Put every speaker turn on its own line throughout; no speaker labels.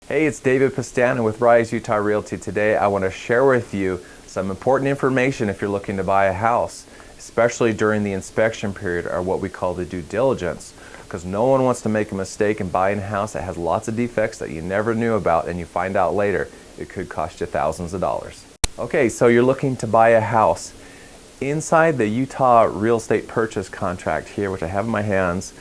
Hey, it's David Pastana with Rise Utah Realty. Today I want to share with you some important information if you're looking to buy a house, especially during the inspection period, or what we call the due diligence, because no one wants to make a mistake in buying a house that has lots of defects that you never knew about and you find out later it could cost you thousands of dollars. Okay, so you're looking to buy a house. Inside the Utah real estate purchase contract here, which I have in my hands,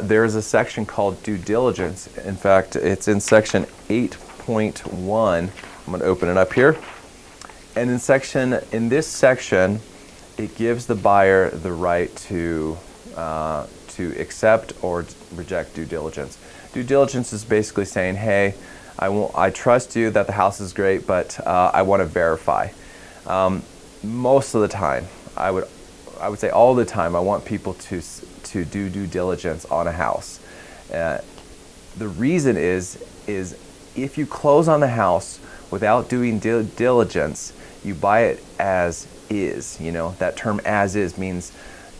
there is a section called due diligence. In fact, it's in section 8.1. I'm going to open it up here. And in this section, it gives the buyer the right to accept or reject due diligence. Due diligence is basically saying, hey, I trust you that the house is great, but I want to verify. Most of the time, I would say all the time, I want people to do due diligence on a house. The reason is if you close on the house without doing due diligence, you buy it as is. You know, that term as is means,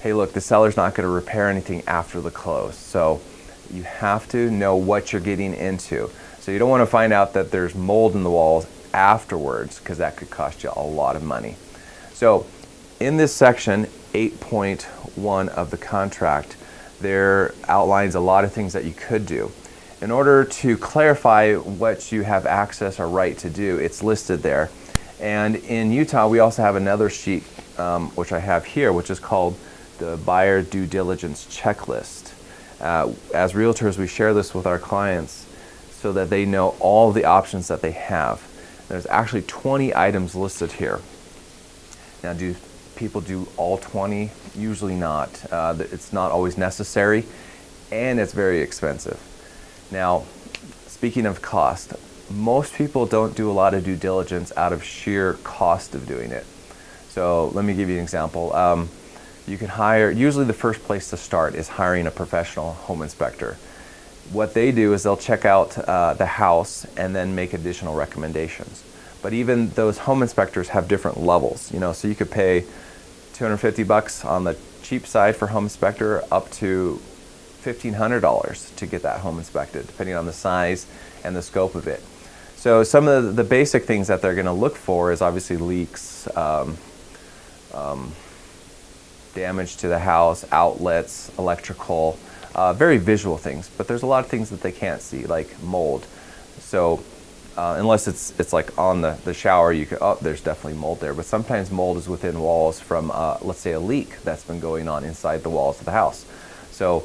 hey, look, the seller's not going to repair anything after the close. So you have to know what you're getting into. So you don't want to find out that there's mold in the walls afterwards, because that could cost you a lot of money. So in this section 8.1 of the contract, there outlines a lot of things that you could do. In order to clarify what you have access or right to do, it's listed there. And in Utah, we also have another sheet, which I have here, which is called the Buyer Due Diligence Checklist. As realtors, we share this with our clients so that they know all the options that they have. There's actually 20 items listed here. Now, do people do all 20? Usually not. It's not always necessary, and it's very expensive. Now, speaking of cost, most people don't do a lot of due diligence out of sheer cost of doing it. So let me give you an example. You can hire, usually the first place to start is hiring a professional home inspector. What they do is they'll check out the house and then make additional recommendations. But even those home inspectors have different levels, you know, so you could pay $250 on the cheap side for home inspector up to $1,500 to get that home inspected, depending on the size and the scope of it. So some of the basic things that they're going to look for is obviously leaks, damage to the house, outlets, electrical, very visual things. But there's a lot of things that they can't see, like mold. So unless it's like on the shower, you could, oh, there's definitely mold there. But sometimes mold is within walls from, let's say, a leak that's been going on inside the walls of the house. So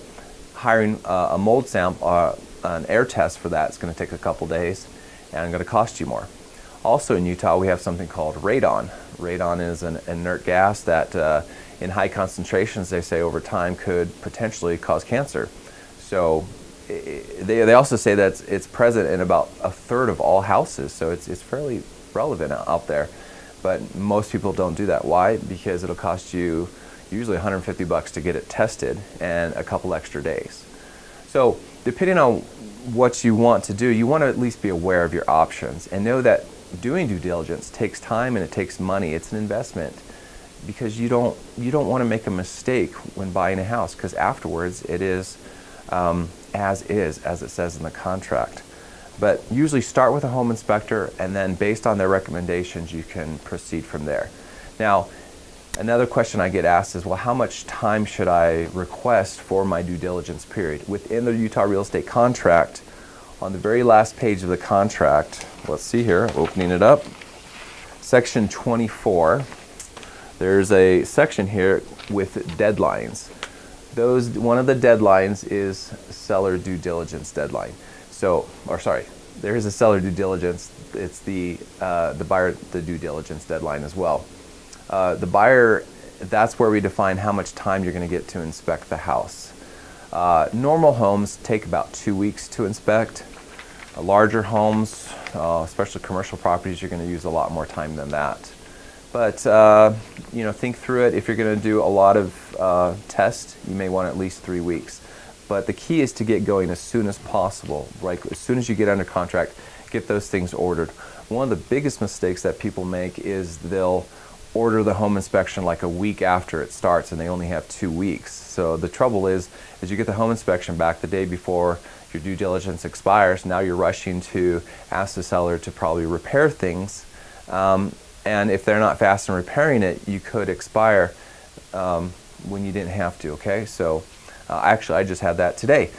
hiring a mold sample, an air test for that is going to take a couple days and going to cost you more. Also in Utah, we have something called radon. Radon is an inert gas that in high concentrations, they say over time could potentially cause cancer. So they also say that it's present in about a third of all houses, so it's fairly relevant out there. But most people don't do that. Why? Because it'll cost you usually $150 to get it tested and a couple extra days. So depending on what you want to do, you want to at least be aware of your options and know that doing due diligence takes time and it takes money. It's an investment, because you don't want to make a mistake when buying a house, because afterwards it is as it says in the contract. But usually start with a home inspector, and then based on their recommendations, you can proceed from there. Now, another question I get asked is, well, how much time should I request for my due diligence period? Within the Utah real estate contract, on the very last page of the contract, let's see here, opening it up, section 24, there's a section here with deadlines. One of the deadlines is seller due diligence deadline. So, or sorry, there is a seller due diligence. It's the buyer the due diligence deadline as well. The buyer, that's where we define how much time you're going to get to inspect the house. Normal homes take about 2 weeks to inspect. Larger homes, especially commercial properties, you're going to use a lot more time than that. But you know, think through it. If you're going to do a lot of tests, you may want at least 3 weeks. But the key is to get going as soon as possible. Like as soon as you get under contract, get those things ordered. One of the biggest mistakes that people make is they'll order the home inspection like a week after it starts, and they only have 2 weeks. So the trouble is you get the home inspection back the day before If your due diligence expires, now you're rushing to ask the seller to probably repair things. And if they're not fast in repairing it, you could expire when you didn't have to, okay? So actually, I just had that today.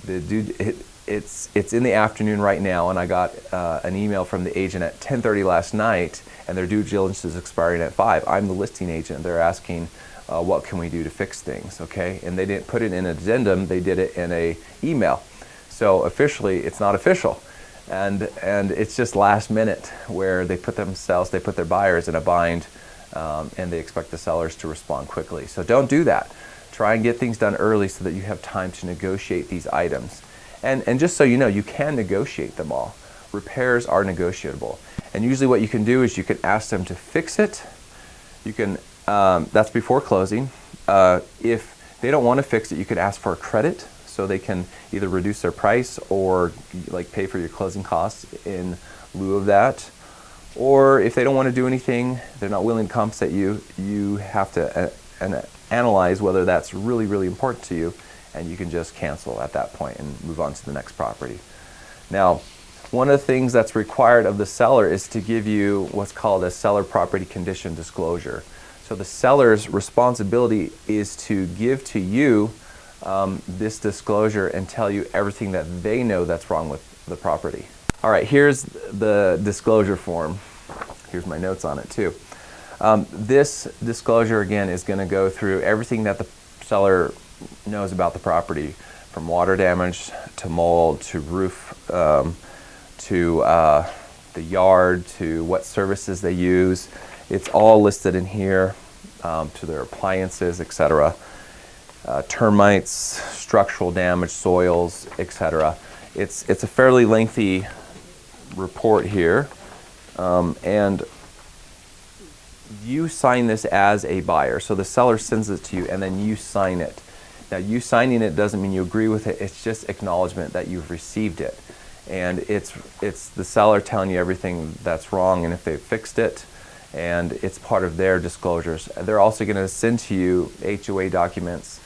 It's in the afternoon right now, and I got an email from the agent at 10:30 last night, and their due diligence is expiring at 5. I'm the listing agent. They're asking, what can we do to fix things, okay? And they didn't put it in an addendum, they did it in a email. So officially, it's not official. And it's just last minute where they put their buyers in a bind, and they expect the sellers to respond quickly. So don't do that. Try and get things done early so that you have time to negotiate these items. And just so you know, you can negotiate them all. Repairs are negotiable. And usually what you can do is you can ask them to fix it. You can, that's before closing. If they don't want to fix it, you could ask for a credit so they can either reduce their price or like pay for your closing costs in lieu of that. Or if they don't want to do anything, they're not willing to compensate you, you have to analyze whether that's really, really important to you, and you can just cancel at that point and move on to the next property. Now, one of the things that's required of the seller is to give you what's called a seller property condition disclosure. So the seller's responsibility is to give to you this disclosure and tell you everything that they know that's wrong with the property. All right, here's the disclosure form. Here's my notes on it too. This disclosure again is going to go through everything that the seller knows about the property, from water damage to mold to roof to the yard to what services they use. It's all listed in here, to their appliances, etc. Termites, structural damage, soils, etc. It's a fairly lengthy report here, and you sign this as a buyer. So the seller sends it to you and then you sign it. Now, you signing it doesn't mean you agree with it, it's just acknowledgement that you've received it. And it's the seller telling you everything that's wrong and if they've fixed it, and it's part of their disclosures. They're also going to send to you HOA documents,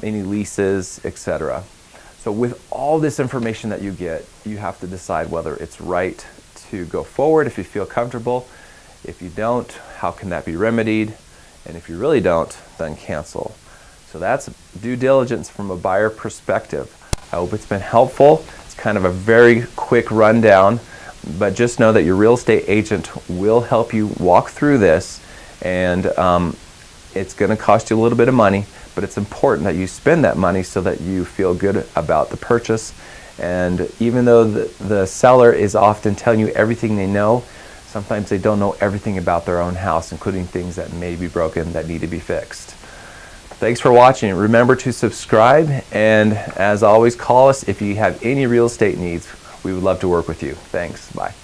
any leases, etc. So with all this information that you get, you have to decide whether it's right to go forward if you feel comfortable. If you don't, how can that be remedied? And if you really don't, then cancel. So that's due diligence from a buyer perspective. I hope it's been helpful. It's kind of a very quick rundown, but just know that your real estate agent will help you walk through this, and it's going to cost you a little bit of money, but it's important that you spend that money so that you feel good about the purchase. And even though the seller is often telling you everything they know, sometimes they don't know everything about their own house, including things that may be broken that need to be fixed. Thanks for watching. Remember to subscribe, and as always, call us if you have any real estate needs. We would love to work with you. Thanks. Bye.